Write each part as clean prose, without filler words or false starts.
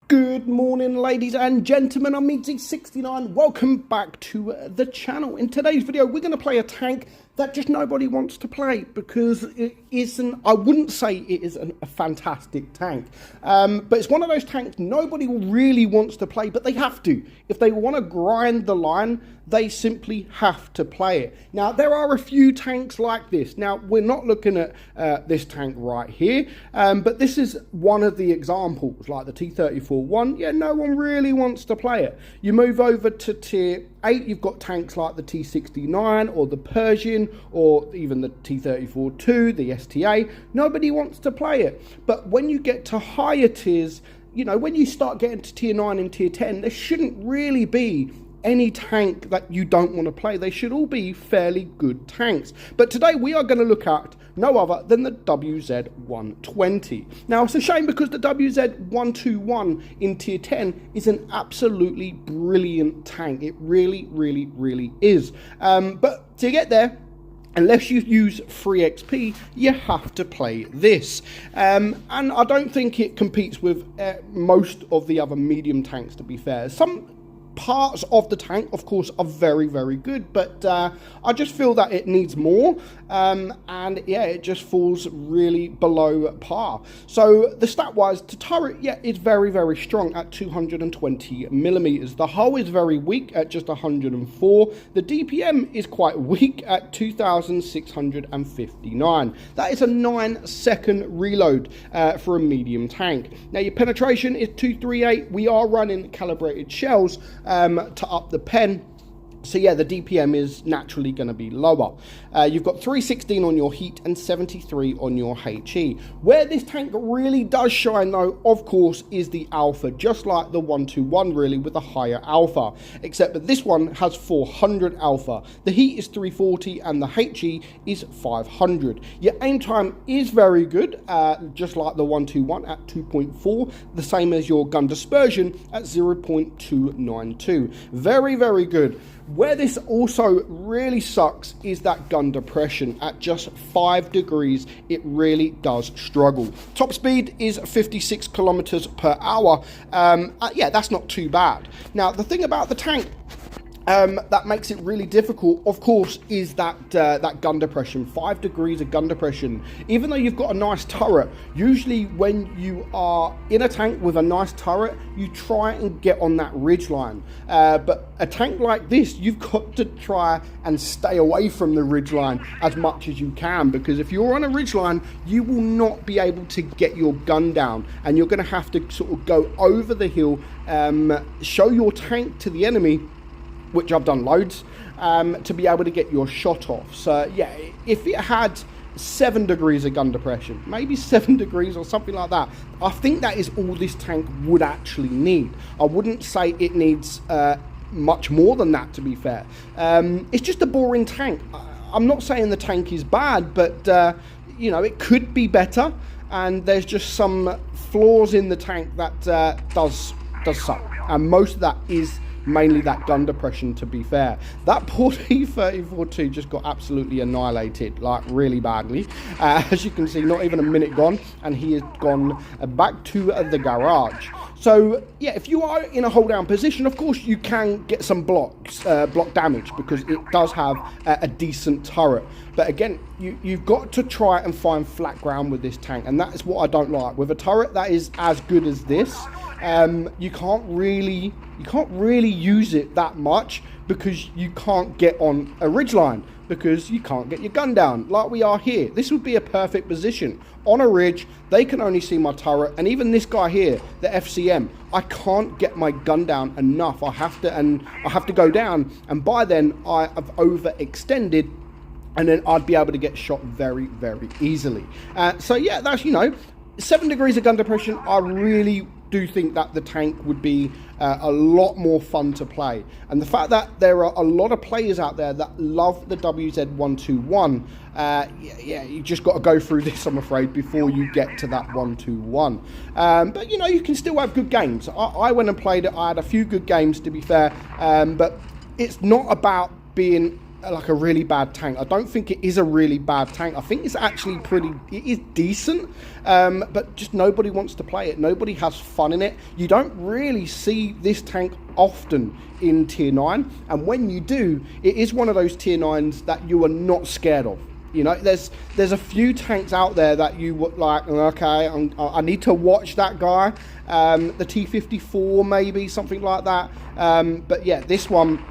Good morning, ladies and gentlemen. I'm meadsyreplays. Welcome back to the channel. In today's video, we're going to play a tank that just nobody wants to play because it isn't, I wouldn't say it is a fantastic tank, but it's one of those tanks nobody really wants to play, but they have to. If they want to grind the line, they simply have to play it. Now, there are a few tanks like this. Now, we're not looking at this tank right here, but this is one of the examples, like the T-34-1. Yeah, no one really wants to play it. You move over to tier 8, you've got tanks like the T-69 or the Persian or even the T-34-2, the STA. Nobody wants to play it. But when you get to higher tiers, you know, when you start getting to tier 9 and tier 10, there shouldn't really be any tank that you don't want to play. They should all be fairly good tanks. But today we are going to look at no other than the WZ-120. Now, it's a shame because the WZ-121 in tier 10 is an absolutely brilliant tank. It really, really, really is. But to get there, unless you use free XP, you have to play this. And I don't think it competes with most of the other medium tanks, to be fair. Some parts of the tank, of course, are very, very good, but I just feel that it needs more, and yeah, it just falls really below par. So the stat wise, the turret, yeah, is very, very strong at 220 millimeters. The hull is very weak at just 104. The DPM is quite weak at 2659. That is a 9-second reload for a medium tank. Now, your penetration is 238. We are running calibrated shells to up the pen. So yeah, the DPM is naturally going to be lower. You've got 316 on your heat and 73 on your HE. Where this tank really does shine though, of course, is the alpha, just like the 121 really, with a higher alpha, except that this one has 400 alpha. The heat is 340 and the HE is 500. Your aim time is very good, just like the 121 at 2.4, the same as your gun dispersion at 0.292. Very, very good. Where this also really sucks is that gun depression at just 5 degrees. It really does struggle. Top speed is 56 kilometers per hour. Yeah, that's not too bad. Now, the thing about the tank that makes it really difficult, of course, is that that gun depression. 5 degrees of gun depression. Even though you've got a nice turret, usually when you are in a tank with a nice turret, you try and get on that ridge line. But a tank like this, you've got to try and stay away from the ridge line as much as you can, because if you're on a ridge line, you will not be able to get your gun down, and you're going to have to sort of go over the hill, show your tank to the enemy, which I've done loads, to be able to get your shot off. So yeah, if it had 7 degrees of gun depression, maybe 7 degrees or something like that, I think that is all this tank would actually need. I wouldn't say it needs much more than that, to be fair. It's just a boring tank. I'm not saying the tank is bad, but you know, it could be better, and there's just some flaws in the tank that does suck, and most of that is mainly that gun depression, to be fair. That poor T-34-2 just got absolutely annihilated, like really badly. As you can see, not even a minute gone, and he has gone back to the garage. So yeah, if you are in a hold down position, of course you can get some block damage, because it does have a decent turret. But again, you've got to try and find flat ground with this tank, and that is what I don't like. With a turret that is as good as this, you can't really use it that much, because you can't get on a ridgeline, because you can't get your gun down like we are here. This would be a perfect position. On a ridge, they can only see my turret, and even this guy here, the FCM, I can't get my gun down enough. I have to go down, and by then I have overextended, and then I'd be able to get shot very, very easily. So yeah, that's, you know, 7 degrees of gun depression. I really do think that the tank would be a lot more fun to play, and the fact that there are a lot of players out there that love the WZ-121, yeah, you just got to go through this, I'm afraid, before you get to that 121. But you know, you can still have good games. I went and played it. I had a few good games, to be fair, but it's not about being like a really bad tank. I don't think it is a really bad tank. I think it's actually it is decent, but just nobody wants to play it. Nobody has fun in it. You don't really see this tank often in tier 9, and when you do, it is one of those tier 9s that you are not scared of. You know, there's a few tanks out there that you would like, okay, I need to watch that guy, the T-54 maybe, something like that, but yeah, this one,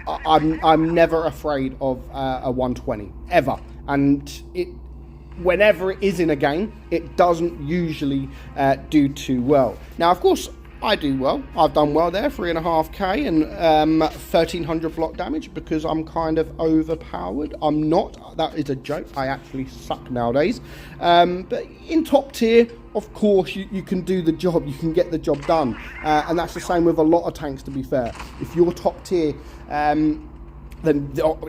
I'm never afraid of a 120 ever, and whenever it is in a game, it doesn't usually do too well. Now, of course, I do well. I've done well there, 3.5k and 1300 block damage because I'm kind of overpowered. I'm not. That is a joke. I actually suck nowadays. But in top tier, of course, you can do the job. You can get the job done. And that's the same with a lot of tanks, to be fair. If you're top tier, then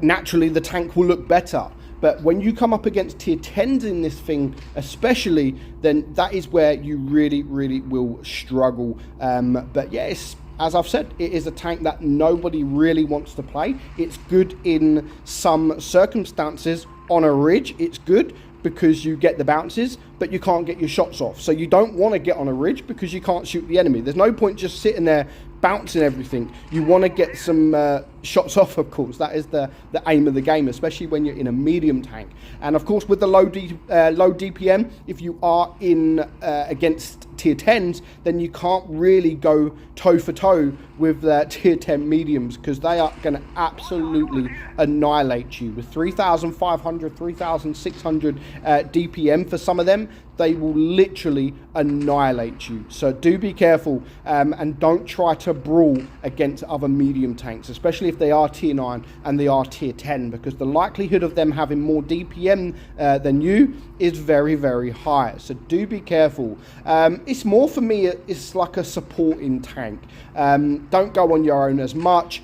naturally the tank will look better. But when you come up against tier 10s in this thing, especially, then that is where you really, really will struggle. But yeah, as I've said, it is a tank that nobody really wants to play. It's good in some circumstances. On a ridge, it's good because you get the bounces, but you can't get your shots off. So you don't want to get on a ridge because you can't shoot the enemy. There's no point just sitting there bouncing everything. You want to get some shots off, of course. That is the aim of the game, especially when you're in a medium tank. And of course, with the low DPM, if you are in against tier 10s, then you can't really go toe for toe with tier 10 mediums because they are going to absolutely annihilate you. With 3,500, 3,600 DPM for some of them, they will literally annihilate you. So do be careful and don't try to brawl against other medium tanks, especially if they are tier 9 and they are tier 10, because the likelihood of them having more DPM than you is very, very high. So do be careful. It's more for me, it's like a supporting tank. Don't go on your own as much.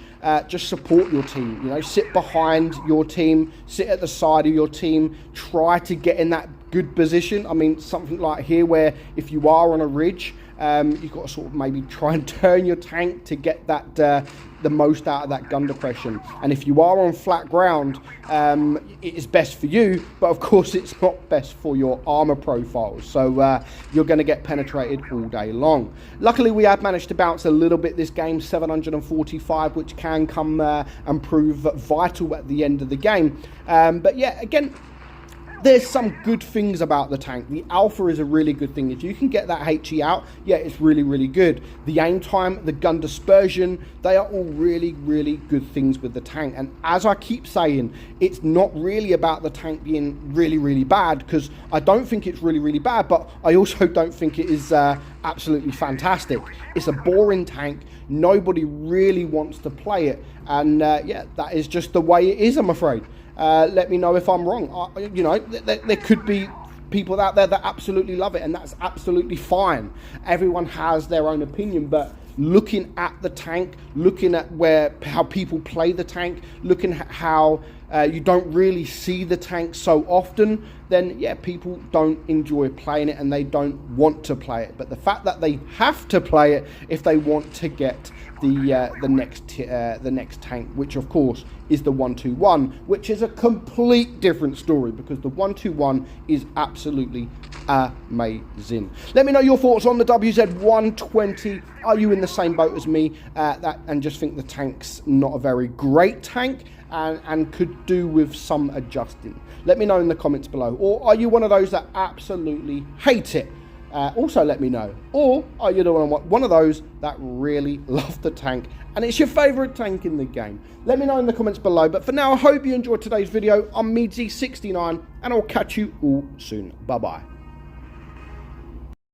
Just support your team, you know, sit behind your team, sit at the side of your team, try to get in that good position. I mean, something like here where if you are on a ridge, you've got to sort of maybe try and turn your tank to get that the most out of that gun depression. And if you are on flat ground, it is best for you, but of course it's not best for your armor profiles. So you're going to get penetrated all day long. Luckily, we have managed to bounce a little bit this game, 745, which can come and prove vital at the end of the game. But yeah, again, there's some good things about the tank. The alpha is a really good thing. If you can get that HE out, yeah, it's really, really good. The aim time, the gun dispersion, they are all really, really good things with the tank. And as I keep saying, it's not really about the tank being really, really bad, because I don't think it's really, really bad, but I also don't think it is absolutely fantastic. It's a boring tank. Nobody really wants to play it. And yeah, that is just the way it is, I'm afraid. Let me know if I'm wrong. You know, there could be people out there that absolutely love it, and that's absolutely fine. Everyone has their own opinion, but looking at the tank, looking at how people play the tank, looking at how you don't really see the tank so often, then yeah, people don't enjoy playing it and they don't want to play it. But the fact that they have to play it if they want to get the next tank, which of course is the 121, which is a complete different story, because the 121 is absolutely amazing. Let me know your thoughts on the WZ120. Are you in the same boat as me and just think the tank's not a very great tank and could do with some adjusting? Let me know in the comments below. Or are you one of those that absolutely hate it? Also let me know. Or are you one of those that really love the tank and it's your favorite tank in the game? Let me know in the comments below. But for now, I hope you enjoyed today's video. I'm meadsy69 and I'll catch you all soon. Bye bye.